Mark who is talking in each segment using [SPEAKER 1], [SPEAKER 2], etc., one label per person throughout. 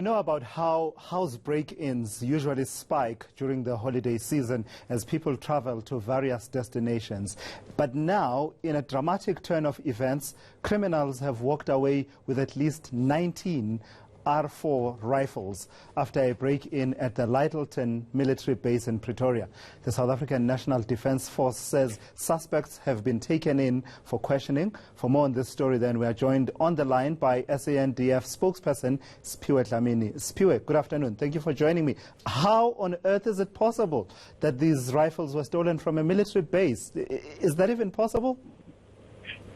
[SPEAKER 1] We know about how house break-ins usually spike during the holiday season as people travel to various destinations. But now, in a dramatic turn of events, criminals have walked away with at least 19 R4 rifles after a break-in at the Lyttleton military base in Pretoria. The South African National Defence Force says suspects have been taken in for questioning. For more on this story, then, we are joined on the line by SANDF spokesperson Siphiwe Dlamini. Siphiwe, good afternoon. Thank you for joining me. How on earth is it possible that these rifles were stolen from a military base? Is that even possible?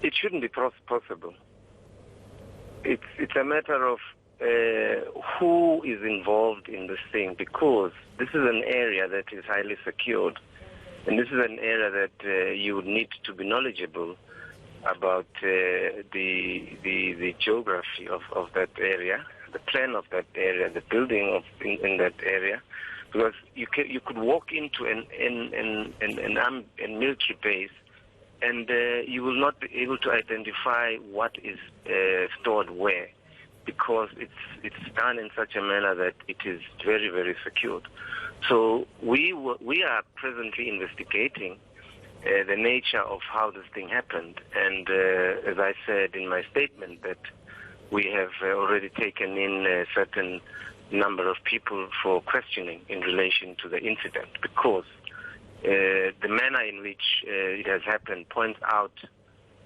[SPEAKER 2] It shouldn't be possible. It's a matter of who is involved in this thing, because this is an area that is highly secured, and this is an area that you would need to be knowledgeable about the geography of that area, the plan of that area, the building in that area, because you could walk into a military base and you will not be able to identify what is stored where, because it's done in such a manner that it is very, very secured. So we are presently investigating the nature of how this thing happened, and as I said in my statement, that we have already taken in a certain number of people for questioning in relation to the incident, because the manner in which it has happened points out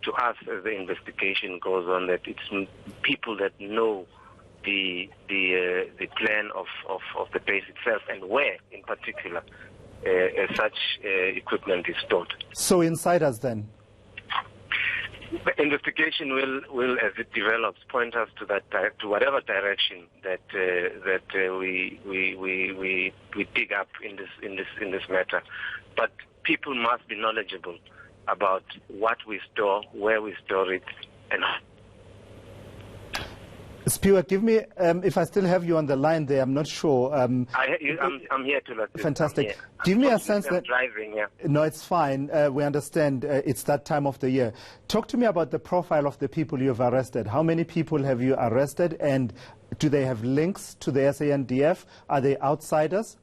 [SPEAKER 2] to us as the investigation goes on that it's people that know the plan of the base itself and where, in particular, such equipment is stored.
[SPEAKER 1] So insiders, then?
[SPEAKER 2] The investigation will, as it develops, point us to that to whatever direction that we dig up in this matter. But people must be knowledgeable about what we store, where we store it, and how.
[SPEAKER 1] Siphiwe, give me, if I still have you on the line there, I'm not sure.
[SPEAKER 2] I'm here to let you.
[SPEAKER 1] Fantastic. Give me a sense that...
[SPEAKER 2] driving, yeah.
[SPEAKER 1] No, it's fine. We understand it's that time of the year. Talk to me about the profile of the people you've arrested. How many people have you arrested, and do they have links to the SANDF? Are they outsiders?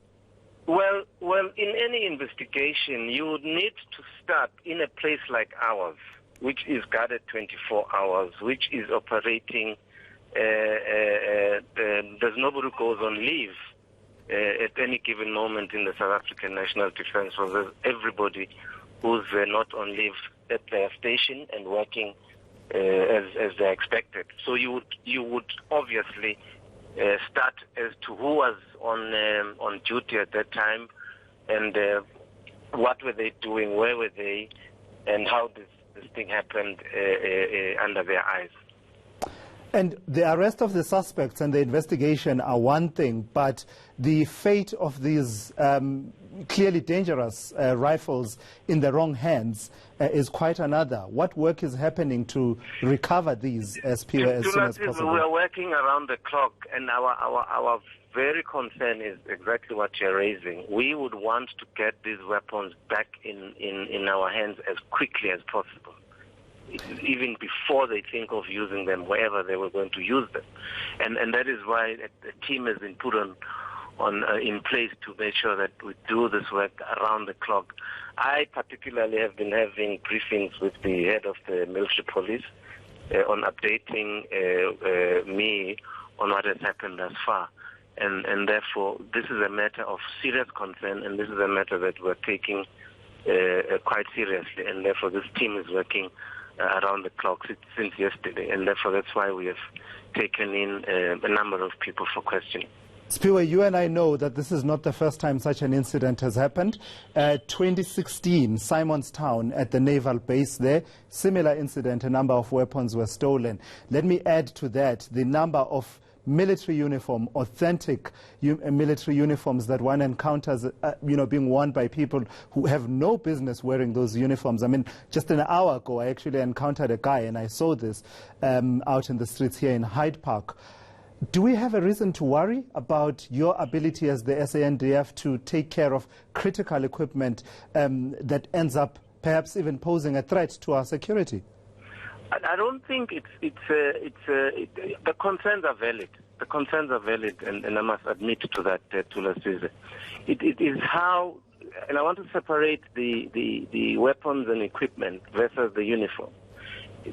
[SPEAKER 2] Well, in any investigation, you would need to start in a place like ours, which is guarded 24 hours, which is operating. There's nobody who goes on leave at any given moment in the South African National Defence Force. There's everybody who's not on leave at their station and working as they're expected. So you would obviously start as to who was on duty at that time, and what were they doing, where were they, and how this thing happened under their eyes.
[SPEAKER 1] And the arrest of the suspects and the investigation are one thing, but the fate of these clearly dangerous rifles in the wrong hands is quite another. What work is happening to recover these as soon as possible?
[SPEAKER 2] We are working around the clock, and our very concern is exactly what you're raising. We would want to get these weapons back in our hands as quickly as possible, even before they think of using them wherever they were going to use them. And that is why a team has been put in place to make sure that we do this work around the clock. I particularly have been having briefings with the head of the military police on updating me on what has happened thus far. And therefore, this is a matter of serious concern, and this is a matter that we're taking quite seriously. And therefore, this team is working around the clock since yesterday, and therefore that's why we have taken in a number of people for questioning.
[SPEAKER 1] Siphiwe, you and I know that this is not the first time such an incident has happened. 2016, Simonstown at the naval base there, similar incident, a number of weapons were stolen. Let me add to that the number of military uniform, authentic military uniforms that one encounters, being worn by people who have no business wearing those uniforms. I mean, just an hour ago, I actually encountered a guy, and I saw this out in the streets here in Hyde Park. Do we have a reason to worry about your ability as the SANDF to take care of critical equipment that ends up perhaps even posing a threat to our security?
[SPEAKER 2] I don't think the concerns are valid. the concerns are valid, and I must admit to that, Thulasizwe. It is how, and I want to separate the weapons and equipment versus the uniform.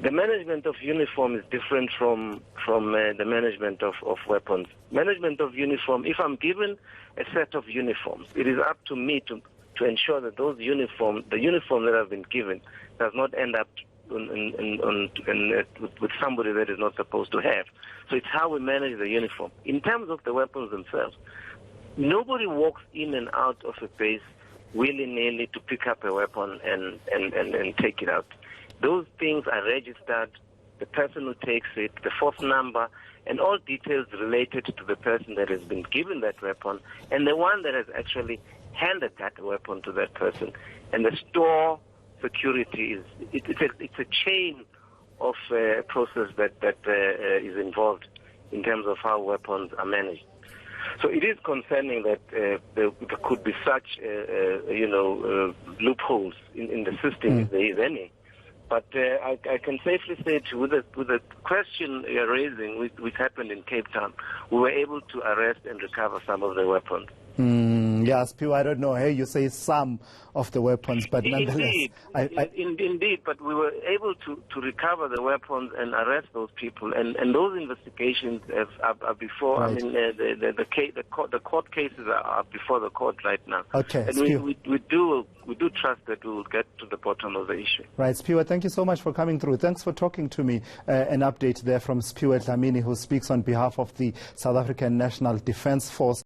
[SPEAKER 2] The management of uniform is different from the management of weapons. Management of uniform, if I'm given a set of uniforms, it is up to me to ensure that the uniform that I've been given does not end up with somebody that is not supposed to have. So it's how we manage the uniform. In terms of the weapons themselves, nobody walks in and out of a base willy-nilly to pick up a weapon and take it out. Those things are registered, the person who takes it, the force number, and all details related to the person that has been given that weapon and the one that has actually handed that weapon to that person. And the store security it's a chain of process that is involved in terms of how weapons are managed. So it is concerning that there could be such loopholes in the system, if there is any. But I can safely say, with the question you're raising, which happened in Cape Town, we were able to arrest and recover some of the weapons.
[SPEAKER 1] Yes, Siphiwe, I don't know. Hey, you say some of the weapons, but nonetheless...
[SPEAKER 2] Indeed, but we were able to recover the weapons and arrest those people. And those investigations are before, right. I mean, the court cases are before the court right now.
[SPEAKER 1] Okay,
[SPEAKER 2] and we do trust that we will get to the bottom of the issue.
[SPEAKER 1] Right, Siphiwe, thank you so much for coming through. Thanks for talking to me. An update there from Siphiwe Dlamini, who speaks on behalf of the South African National Defence Force.